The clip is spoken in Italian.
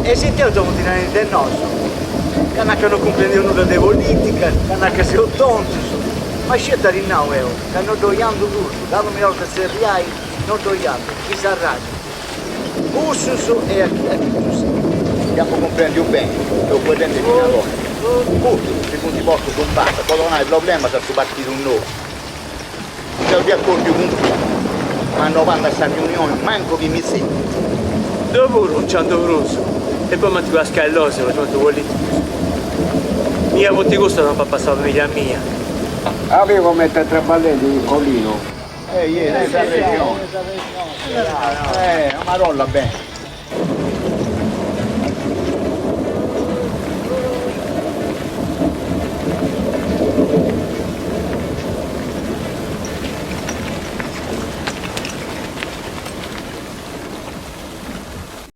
E se te lo tirare del nostro, che non comprendono nulla di politica, che si tonti. Ma scelta di now, che non doiando l'uso, dallo mio che si riai, non doiando, chi si arradia. Ususu e a chi giusto. Andiamo a comprendere bene, lo puoi prendere fino a loro. Tutto, se non ti posso combattere, poi non hai problema se tu partito un nuovo. Se ti accorgi con chi, ma non vanno a questa riunione, manco che mi senti. Dopo non c'è dovuto, e poi mi ti va a scalloso, ma tu vuoi. Mia voce gusto non fa passare la famiglia mia. Avevo mettere tre balletti in collino. Ieri, questa regione. Una rolla bene.